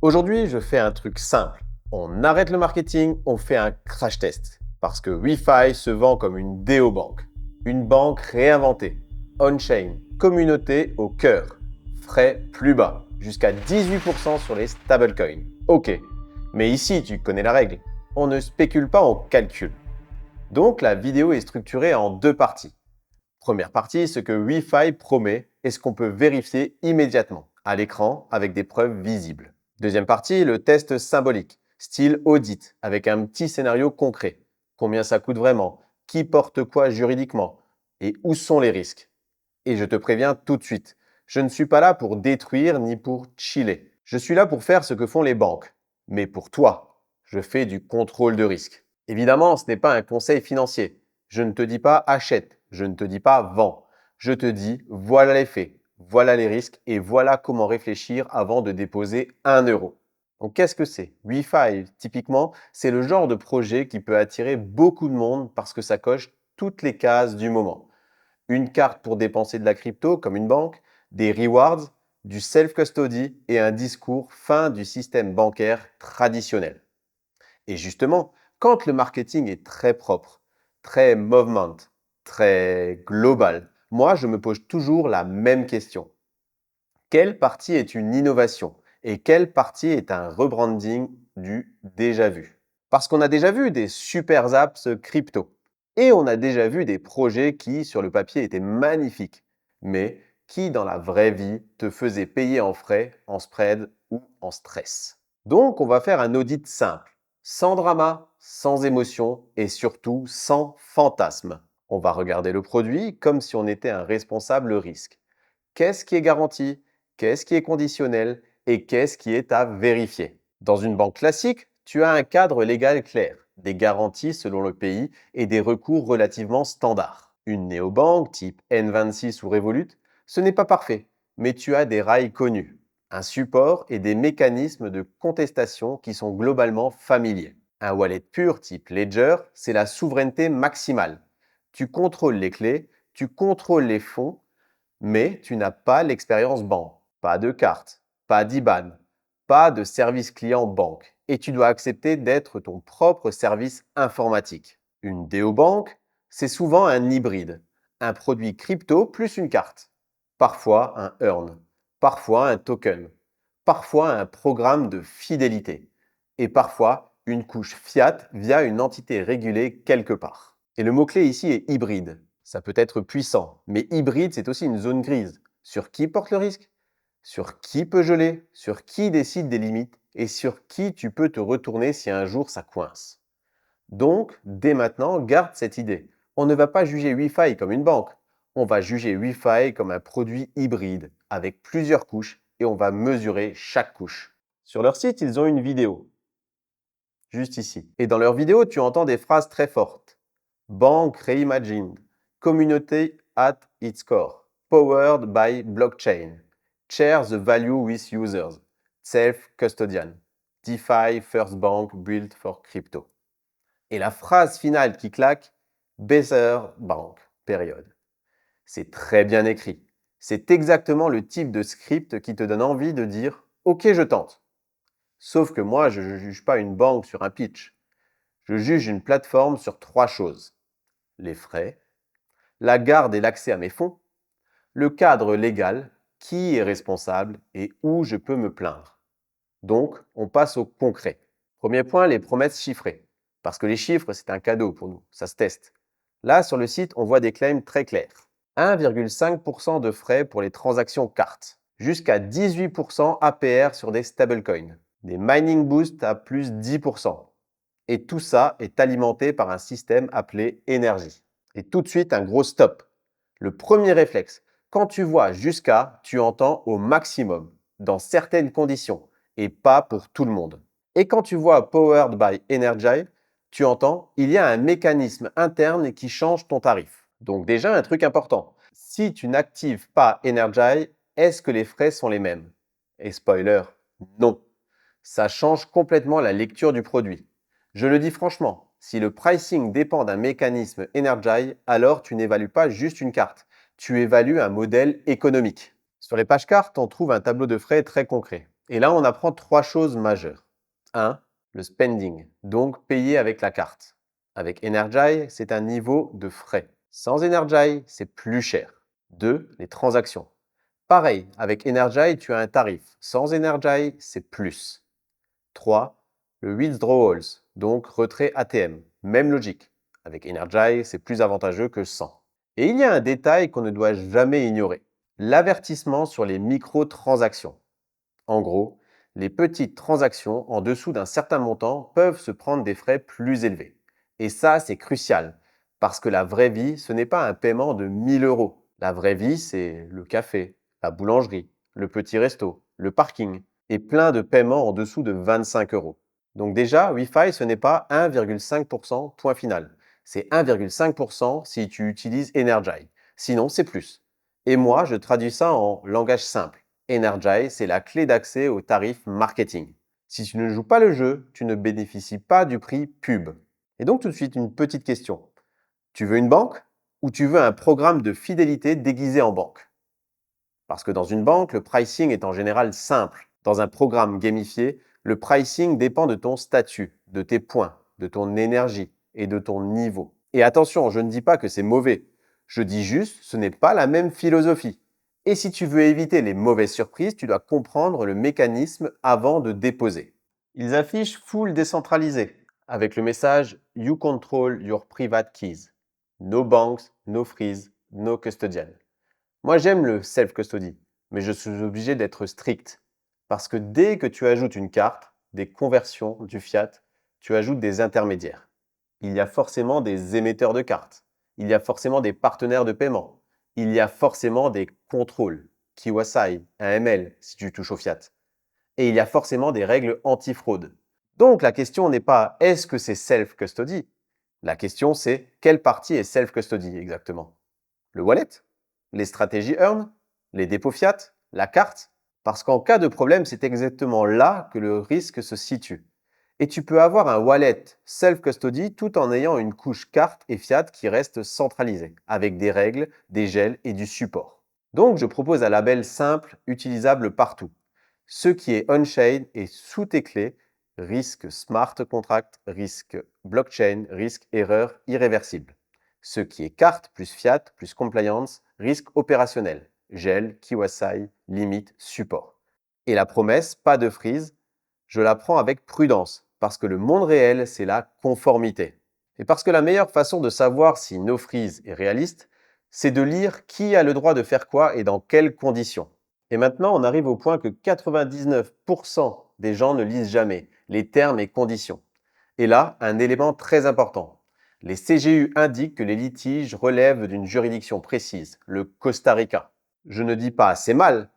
Aujourd'hui, je fais un truc simple. On arrête le marketing, on fait un crash test. Parce que WeFi se vend comme une déobank. Une banque réinventée. On-chain, communauté au cœur. Frais plus bas, jusqu'à 18% sur les stablecoins. Ok, mais ici, tu connais la règle. On ne spécule pas, on calcule. Donc, la vidéo est structurée en deux parties. Première partie, ce que WeFi promet et ce qu'on peut vérifier immédiatement, à l'écran, avec des preuves visibles. Deuxième partie, le test symbolique, style audit, avec un petit scénario concret. Combien ça coûte vraiment? Qui porte quoi juridiquement? Et où sont les risques? Et je te préviens tout de suite, je ne suis pas là pour détruire ni pour chiller. Je suis là pour faire ce que font les banques. Mais pour toi, je fais du contrôle de risque. Évidemment, ce n'est pas un conseil financier. Je ne te dis pas achète, je ne te dis pas vends. Je te dis voilà les faits, voilà les risques et voilà comment réfléchir avant de déposer 1 euro. Donc qu'est-ce que c'est? WeFi, typiquement, c'est le genre de projet qui peut attirer beaucoup de monde parce que ça coche toutes les cases du moment. Une carte pour dépenser de la crypto comme une banque, des rewards, du self-custody et un discours fin du système bancaire traditionnel. Et justement, quand le marketing est très propre, très movement, très global, moi je me pose toujours la même question. Quelle partie est une innovation et quelle partie est un rebranding du déjà vu? Parce qu'on a déjà vu des super apps crypto et on a déjà vu des projets qui, sur le papier, étaient magnifiques, mais qui, dans la vraie vie, te faisaient payer en frais, en spread ou en stress. Donc, on va faire un audit simple, sans drama, sans émotion et surtout sans fantasme. On va regarder le produit comme si on était un responsable risque. Qu'est-ce qui est garanti? Qu'est-ce qui est conditionnel? Et qu'est-ce qui est à vérifier? Dans une banque classique, tu as un cadre légal clair, des garanties selon le pays et des recours relativement standards. Une néobanque type N26 ou Revolut, ce n'est pas parfait, mais tu as des rails connus, un support et des mécanismes de contestation qui sont globalement familiers. Un wallet pur type Ledger, c'est la souveraineté maximale. Tu contrôles les clés, tu contrôles les fonds, mais tu n'as pas l'expérience banque, pas de carte, pas d'IBAN, pas de service client banque. Et tu dois accepter d'être ton propre service informatique. Une déobank, c'est souvent un hybride, un produit crypto plus une carte. Parfois un earn, parfois un token, parfois un programme de fidélité et parfois une couche fiat via une entité régulée quelque part. Et le mot-clé ici est hybride. Ça peut être puissant, mais hybride, c'est aussi une zone grise. Sur qui porte le risque? Sur qui peut geler? Sur qui décide des limites? Et sur qui tu peux te retourner si un jour ça coince? Donc, dès maintenant, garde cette idée. On ne va pas juger WeFi comme une banque. On va juger WeFi comme un produit hybride avec plusieurs couches et on va mesurer chaque couche. Sur leur site, ils ont une vidéo, juste ici. Et dans leur vidéo, tu entends des phrases très fortes. Banque reimagined, communauté at its core, powered by blockchain, share the value with users, self-custodian, DeFi first bank built for crypto. Et la phrase finale qui claque, Better Bank, période. C'est très bien écrit. C'est exactement le type de script qui te donne envie de dire OK, je tente. Sauf que moi, je ne juge pas une banque sur un pitch. Je juge une plateforme sur trois choses. Les frais, la garde et l'accès à mes fonds, le cadre légal, qui est responsable et où je peux me plaindre. Donc, on passe au concret. Premier point, les promesses chiffrées. Parce que les chiffres, c'est un cadeau pour nous, ça se teste. Là, sur le site, on voit des claims très clairs. 1,5% de frais pour les transactions cartes, jusqu'à 18% APR sur des stablecoins, des mining boosts à plus 10%. Et tout ça est alimenté par un système appelé énergie. Et tout de suite, un gros stop. Le premier réflexe, quand tu vois jusqu'à, tu entends au maximum, dans certaines conditions, et pas pour tout le monde. Et quand tu vois Powered by Energy, tu entends, il y a un mécanisme interne qui change ton tarif. Donc déjà, un truc important. Si tu n'actives pas Energy, est-ce que les frais sont les mêmes? Et spoiler, non. Ça change complètement la lecture du produit. Je le dis franchement, si le pricing dépend d'un mécanisme Energy, alors tu n'évalues pas juste une carte, tu évalues un modèle économique. Sur les pages cartes, on trouve un tableau de frais très concret. Et là, on apprend trois choses majeures. 1. Le spending, donc payer avec la carte. Avec Energy, c'est un niveau de frais. Sans Energy, c'est plus cher. 2. Les transactions. Pareil, avec Energy, tu as un tarif. Sans Energy, c'est plus. 3. Le withdrawals, donc retrait ATM. Même logique. Avec Energy, c'est plus avantageux que sans. Et il y a un détail qu'on ne doit jamais ignorer. L'avertissement sur les microtransactions. En gros, les petites transactions en dessous d'un certain montant peuvent se prendre des frais plus élevés. Et ça, c'est crucial, parce que la vraie vie, ce n'est pas un paiement de 1000 euros. La vraie vie, c'est le café, la boulangerie, le petit resto, le parking, et plein de paiements en dessous de 25 euros. Donc déjà, Wi-Fi, ce n'est pas 1,5% point final. C'est 1,5% si tu utilises Energy. Sinon, c'est plus. Et moi, je traduis ça en langage simple. Energy, c'est la clé d'accès aux tarifs marketing. Si tu ne joues pas le jeu, tu ne bénéficies pas du prix pub. Et donc tout de suite, une petite question. Tu veux une banque ou tu veux un programme de fidélité déguisé en banque? Parce que dans une banque, le pricing est en général simple. Dans un programme gamifié, le pricing dépend de ton statut, de tes points, de ton énergie et de ton niveau. Et attention, je ne dis pas que c'est mauvais. Je dis juste, ce n'est pas la même philosophie. Et si tu veux éviter les mauvaises surprises, tu dois comprendre le mécanisme avant de déposer. Ils affichent full décentralisé avec le message You control your private keys. No banks, no freeze, no custodian. Moi, j'aime le self-custody, mais je suis obligé d'être strict. Parce que dès que tu ajoutes une carte, des conversions, du fiat, tu ajoutes des intermédiaires. Il y a forcément des émetteurs de cartes. Il y a forcément des partenaires de paiement. Il y a forcément des contrôles, KYC, AML, si tu touches au fiat. Et il y a forcément des règles anti-fraude. Donc la question n'est pas est-ce que c'est self-custody? La question c'est quelle partie est self-custody exactement? Le wallet? Les stratégies earn? Les dépôts fiat? La carte? Parce qu'en cas de problème, c'est exactement là que le risque se situe. Et tu peux avoir un wallet self-custody tout en ayant une couche carte et fiat qui reste centralisée, avec des règles, des gels et du support. Donc je propose un label simple, utilisable partout. Ce qui est on-chain et sous tes clés, risque smart contract, risque blockchain, risque erreur irréversible. Ce qui est carte plus fiat plus compliance, risque opérationnel, gel, KYC, limite, support. Et la promesse, pas de freeze, je la prends avec prudence, parce que le monde réel, c'est la conformité. Et parce que la meilleure façon de savoir si no freeze est réaliste, c'est de lire qui a le droit de faire quoi et dans quelles conditions. Et maintenant, on arrive au point que 99% des gens ne lisent jamais les termes et conditions. Et là, un élément très important. Les CGU indiquent que les litiges relèvent d'une juridiction précise, le Costa Rica. Je ne dis pas c'est mal,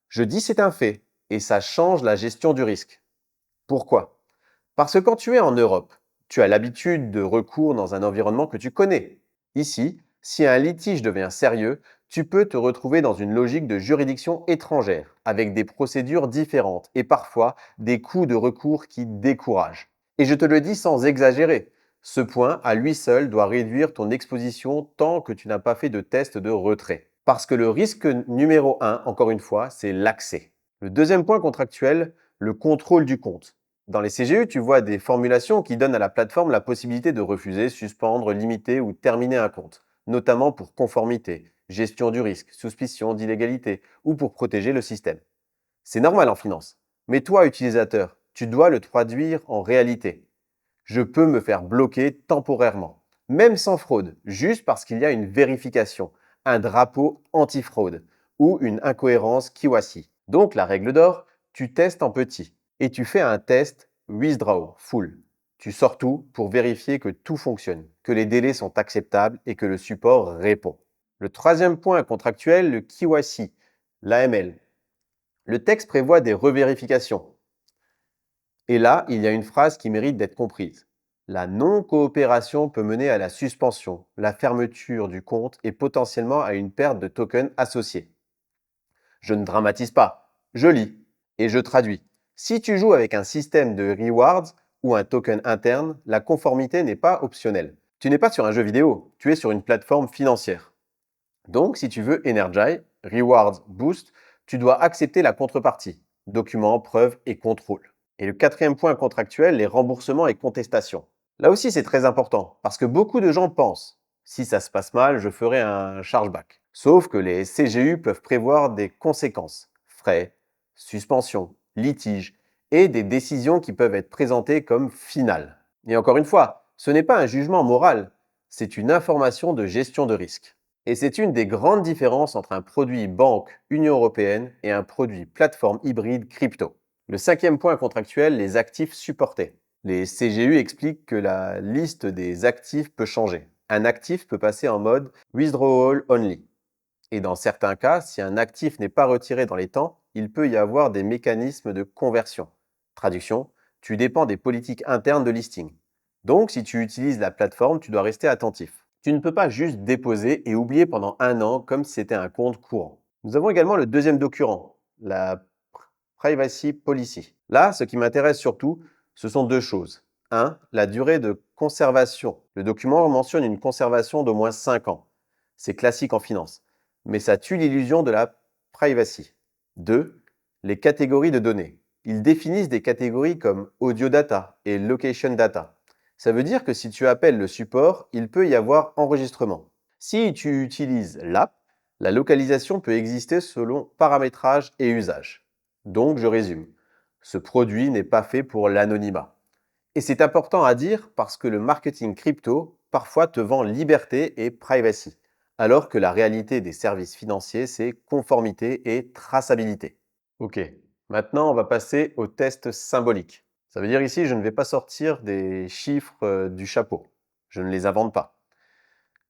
je dis c'est un fait, et ça change la gestion du risque. Pourquoi? Parce que quand tu es en Europe, tu as l'habitude de recours dans un environnement que tu connais. Ici, si un litige devient sérieux, tu peux te retrouver dans une logique de juridiction étrangère, avec des procédures différentes et parfois des coûts de recours qui découragent. Et je te le dis sans exagérer, ce point à lui seul doit réduire ton exposition tant que tu n'as pas fait de test de retrait. Parce que le risque numéro 1, encore une fois, c'est l'accès. Le deuxième point contractuel, le contrôle du compte. Dans les CGU, tu vois des formulations qui donnent à la plateforme la possibilité de refuser, suspendre, limiter ou terminer un compte, notamment pour conformité, gestion du risque, suspicion d'illégalité ou pour protéger le système. C'est normal en finance. Mais toi, utilisateur, tu dois le traduire en réalité. Je peux me faire bloquer temporairement, même sans fraude, juste parce qu'il y a une vérification, un drapeau anti-fraude ou une incohérence KYC. Donc la règle d'or, tu testes en petit et tu fais un test withdraw full. Tu sors tout pour vérifier que tout fonctionne, que les délais sont acceptables et que le support répond. Le troisième point contractuel, le KYC, l'AML. Le texte prévoit des revérifications. Et là, il y a une phrase qui mérite d'être comprise. La non-coopération peut mener à la suspension, la fermeture du compte et potentiellement à une perte de tokens associés. Je ne dramatise pas, je lis et je traduis. Si tu joues avec un système de rewards ou un token interne, la conformité n'est pas optionnelle. Tu n'es pas sur un jeu vidéo, tu es sur une plateforme financière. Donc, si tu veux Energy, Rewards Boost, tu dois accepter la contrepartie. documents, preuves et contrôle. Et le quatrième point contractuel, les remboursements et contestations. Là aussi, c'est très important parce que beaucoup de gens pensent, si ça se passe mal, je ferai un chargeback. Sauf que les CGU peuvent prévoir des conséquences, frais, suspensions, litiges et des décisions qui peuvent être présentées comme finales. Et encore une fois, ce n'est pas un jugement moral, c'est une information de gestion de risque. Et c'est une des grandes différences entre un produit banque Union européenne et un produit plateforme hybride crypto. Le cinquième point contractuel, les actifs supportés. Les CGU expliquent que la liste des actifs peut changer. Un actif peut passer en mode withdrawal only. Et dans certains cas, si un actif n'est pas retiré dans les temps, il peut y avoir des mécanismes de conversion. Traduction, tu dépends des politiques internes de listing. Donc, si tu utilises la plateforme, tu dois rester attentif. Tu ne peux pas juste déposer et oublier pendant un an comme si c'était un compte courant. Nous avons également le deuxième document, la Privacy Policy. Là, ce qui m'intéresse surtout, ce sont deux choses. 1. La durée de conservation. Le document mentionne une conservation d'au moins 5 ans. C'est classique en finance, mais ça tue l'illusion de la privacy. 2. Les catégories de données. Ils définissent des catégories comme audio data et location data. Ça veut dire que si tu appelles le support, il peut y avoir enregistrement. Si tu utilises l'app, la localisation peut exister selon paramétrage et usage. Donc, je résume. Ce produit n'est pas fait pour l'anonymat. Et c'est important à dire parce que le marketing crypto parfois te vend liberté et privacy, alors que la réalité des services financiers, c'est conformité et traçabilité. Ok, maintenant on va passer au test symbolique. Ça veut dire ici, je ne vais pas sortir des chiffres du chapeau. Je ne les invente pas.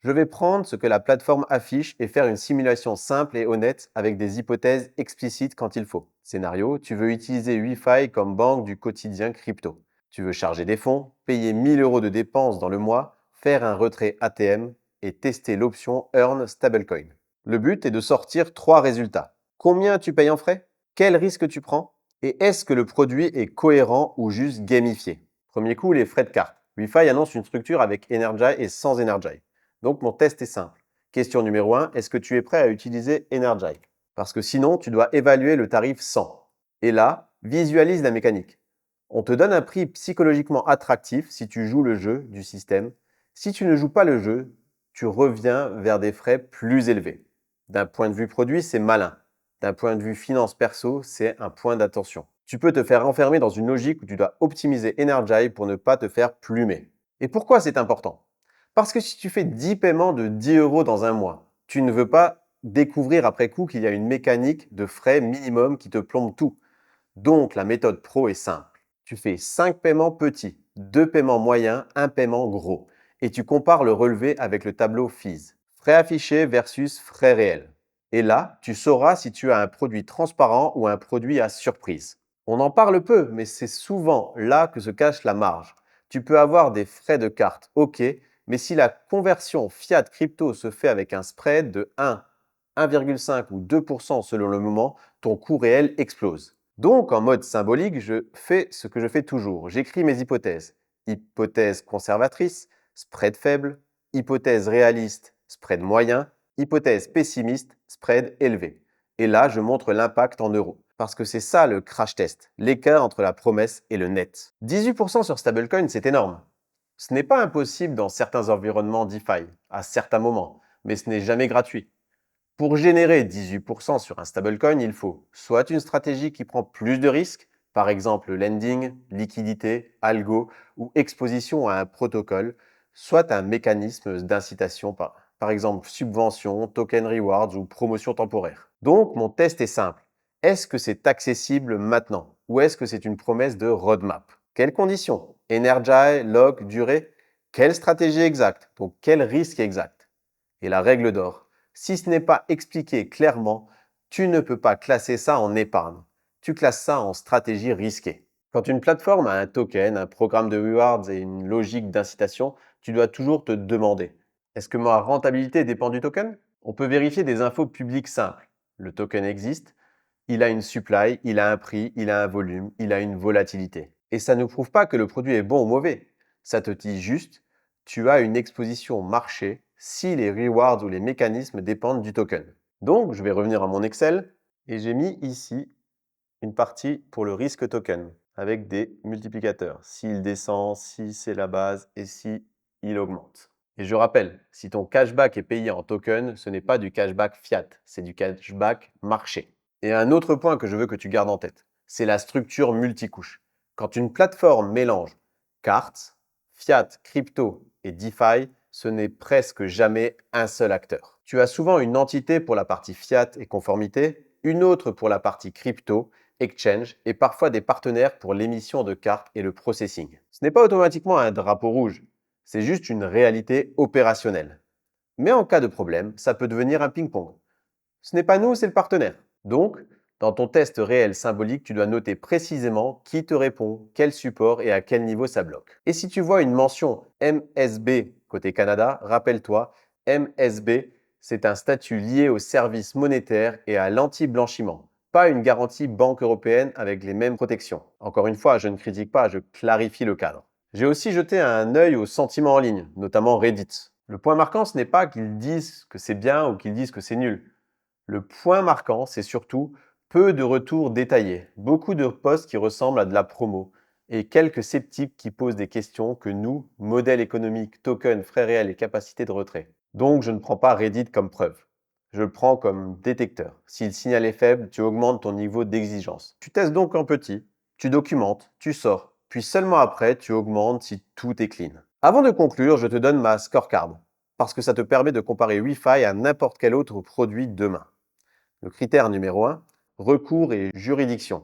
Je vais prendre ce que la plateforme affiche et faire une simulation simple et honnête avec des hypothèses explicites quand il faut. Scénario, tu veux utiliser Wi-Fi comme banque du quotidien crypto. Tu veux charger des fonds, payer 1000 euros de dépenses dans le mois, faire un retrait ATM et tester l'option Earn Stablecoin. Le but est de sortir 3 résultats. Combien tu payes en frais? Quel risque tu prends? Et est-ce que le produit est cohérent ou juste gamifié? Premier coup, les frais de carte. Wi-Fi annonce une structure avec Energy et sans Energy. Donc mon test est simple. Question numéro 1, est-ce que tu es prêt à utiliser Energy? Parce que sinon, tu dois évaluer le tarif 100. Et là, visualise la mécanique. On te donne un prix psychologiquement attractif si tu joues le jeu du système. Si tu ne joues pas le jeu, tu reviens vers des frais plus élevés. D'un point de vue produit, c'est malin. D'un point de vue finance perso, c'est un point d'attention. Tu peux te faire enfermer dans une logique où tu dois optimiser Energy pour ne pas te faire plumer. Et pourquoi c'est important? Parce que si tu fais 10 paiements de 10 euros dans un mois, tu ne veux pas découvrir après coup qu'il y a une mécanique de frais minimum qui te plombe tout. Donc la méthode pro est simple. Tu fais 5 paiements petits, 2 paiements moyens, un paiement gros. Et tu compares le relevé avec le tableau Fees. Frais affichés versus frais réels. Et là, tu sauras si tu as un produit transparent ou un produit à surprise. On en parle peu, mais c'est souvent là que se cache la marge. Tu peux avoir des frais de carte, ok, mais si la conversion fiat crypto se fait avec un spread de 1, 1,5 ou 2% selon le moment, ton coût réel explose. Donc, en mode symbolique, je fais ce que je fais toujours. J'écris mes hypothèses. Hypothèse conservatrice, spread faible. Hypothèse réaliste, spread moyen. Hypothèse pessimiste, spread élevé. Et là, je montre l'impact en euros. Parce que c'est ça le crash test, l'écart entre la promesse et le net. 18% sur stablecoin, c'est énorme. Ce n'est pas impossible dans certains environnements DeFi, à certains moments, mais ce n'est jamais gratuit. Pour générer 18% sur un stablecoin, il faut soit une stratégie qui prend plus de risques, par exemple lending, liquidité, algo ou exposition à un protocole, soit un mécanisme d'incitation, par exemple subvention, token rewards ou promotion temporaire. Donc mon test est simple. Est-ce que c'est accessible maintenant ou est-ce que c'est une promesse de roadmap? Quelles conditions? Energy, lock, durée? Quelle stratégie exacte? Donc quel risque exact? Et la règle d'or. Si ce n'est pas expliqué clairement, tu ne peux pas classer ça en épargne. Tu classes ça en stratégie risquée. Quand une plateforme a un token, un programme de rewards et une logique d'incitation, tu dois toujours te demander, est-ce que ma rentabilité dépend du token? On peut vérifier des infos publiques simples. Le token existe, il a une supply, il a un prix, il a un volume, il a une volatilité. Et ça ne prouve pas que le produit est bon ou mauvais. Ça te dit juste, tu as une exposition marché si les rewards ou les mécanismes dépendent du token. Donc, je vais revenir à mon Excel et j'ai mis ici une partie pour le risque token avec des multiplicateurs. S'il descend, si c'est la base et si il augmente. Et je rappelle, si ton cashback est payé en token, ce n'est pas du cashback fiat, c'est du cashback marché. Et un autre point que je veux que tu gardes en tête, c'est la structure multicouche. Quand une plateforme mélange cartes, fiat, crypto et DeFi, ce n'est presque jamais un seul acteur. Tu as souvent une entité pour la partie fiat et conformité, une autre pour la partie crypto, exchange et parfois des partenaires pour l'émission de cartes et le processing. Ce n'est pas automatiquement un drapeau rouge, c'est juste une réalité opérationnelle. Mais en cas de problème, ça peut devenir un ping-pong. Ce n'est pas nous, c'est le partenaire. Donc, dans ton test réel symbolique, tu dois noter précisément qui te répond, quel support et à quel niveau ça bloque. Et si tu vois une mention MSB côté Canada, rappelle-toi, MSB, c'est un statut lié aux services monétaires et à l'anti-blanchiment, pas une garantie banque européenne avec les mêmes protections. Encore une fois, je ne critique pas, je clarifie le cadre. J'ai aussi jeté un œil aux sentiments en ligne, notamment Reddit. Le point marquant, ce n'est pas qu'ils disent que c'est bien ou qu'ils disent que c'est nul. Le point marquant, c'est surtout peu de retours détaillés, beaucoup de posts qui ressemblent à de la promo et quelques sceptiques qui posent des questions que nous, modèle économique, token, frais réels et capacité de retrait. Donc, je ne prends pas Reddit comme preuve. Je le prends comme détecteur. Si le signal est faible, tu augmentes ton niveau d'exigence. Tu testes donc en petit, tu documentes, tu sors, puis seulement après, tu augmentes si tout est clean. Avant de conclure, je te donne ma scorecard, parce que ça te permet de comparer WeFi à n'importe quel autre produit demain. Le critère numéro 1, recours et juridiction.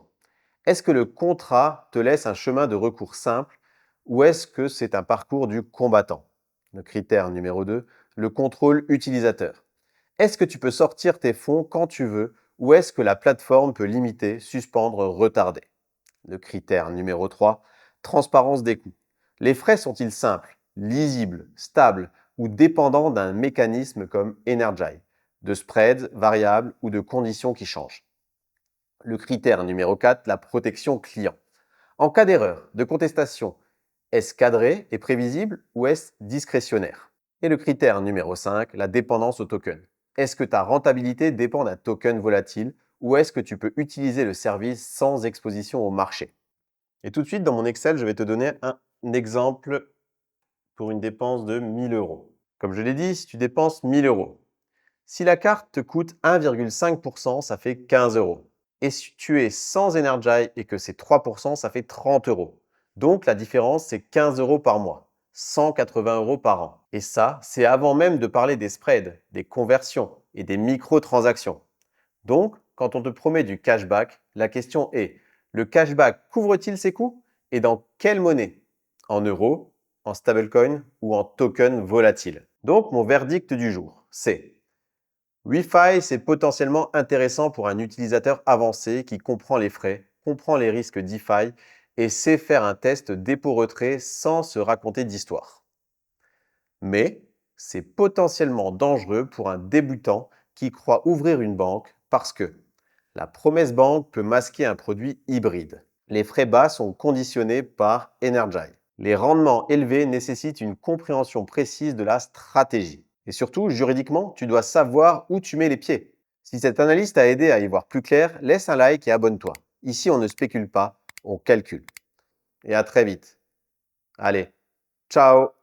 Est-ce que le contrat te laisse un chemin de recours simple ou est-ce que c'est un parcours du combattant? Le critère numéro 2, le contrôle utilisateur. Est-ce que tu peux sortir tes fonds quand tu veux ou est-ce que la plateforme peut limiter, suspendre, retarder? Le critère numéro 3, transparence des coûts. Les frais sont-ils simples, lisibles, stables ou dépendants d'un mécanisme comme Energy, de spreads variables ou de conditions qui changent? Le critère numéro 4, la protection client. En cas d'erreur, de contestation, est-ce cadré et prévisible ou est-ce discrétionnaire? Et le critère numéro 5, la dépendance au token. Est-ce que ta rentabilité dépend d'un token volatile ou est-ce que tu peux utiliser le service sans exposition au marché? Et tout de suite, dans mon Excel, je vais te donner un exemple pour une dépense de 1000 euros. Comme je l'ai dit, si tu dépenses 1000 euros, si la carte te coûte 1,5%, ça fait 15 euros. Et si tu es sans Energy et que c'est 3%, ça fait 30 euros. Donc la différence, c'est 15 euros par mois, 180 euros par an. Et ça, c'est avant même de parler des spreads, des conversions et des microtransactions. Donc, quand on te promet du cashback, la question est, le cashback couvre-t-il ses coûts et dans quelle monnaie? En euros, en stablecoin ou en token volatile? Donc, mon verdict du jour, c'est WeFi, c'est potentiellement intéressant pour un utilisateur avancé qui comprend les frais, comprend les risques DeFi et sait faire un test dépôt-retrait sans se raconter d'histoire. Mais c'est potentiellement dangereux pour un débutant qui croit ouvrir une banque parce que la promesse banque peut masquer un produit hybride. Les frais bas sont conditionnés par Energy. Les rendements élevés nécessitent une compréhension précise de la stratégie. Et surtout, juridiquement, tu dois savoir où tu mets les pieds. Si cette analyse t'a aidé à y voir plus clair, laisse un like et abonne-toi. Ici, on ne spécule pas, on calcule. Et à très vite. Allez, ciao!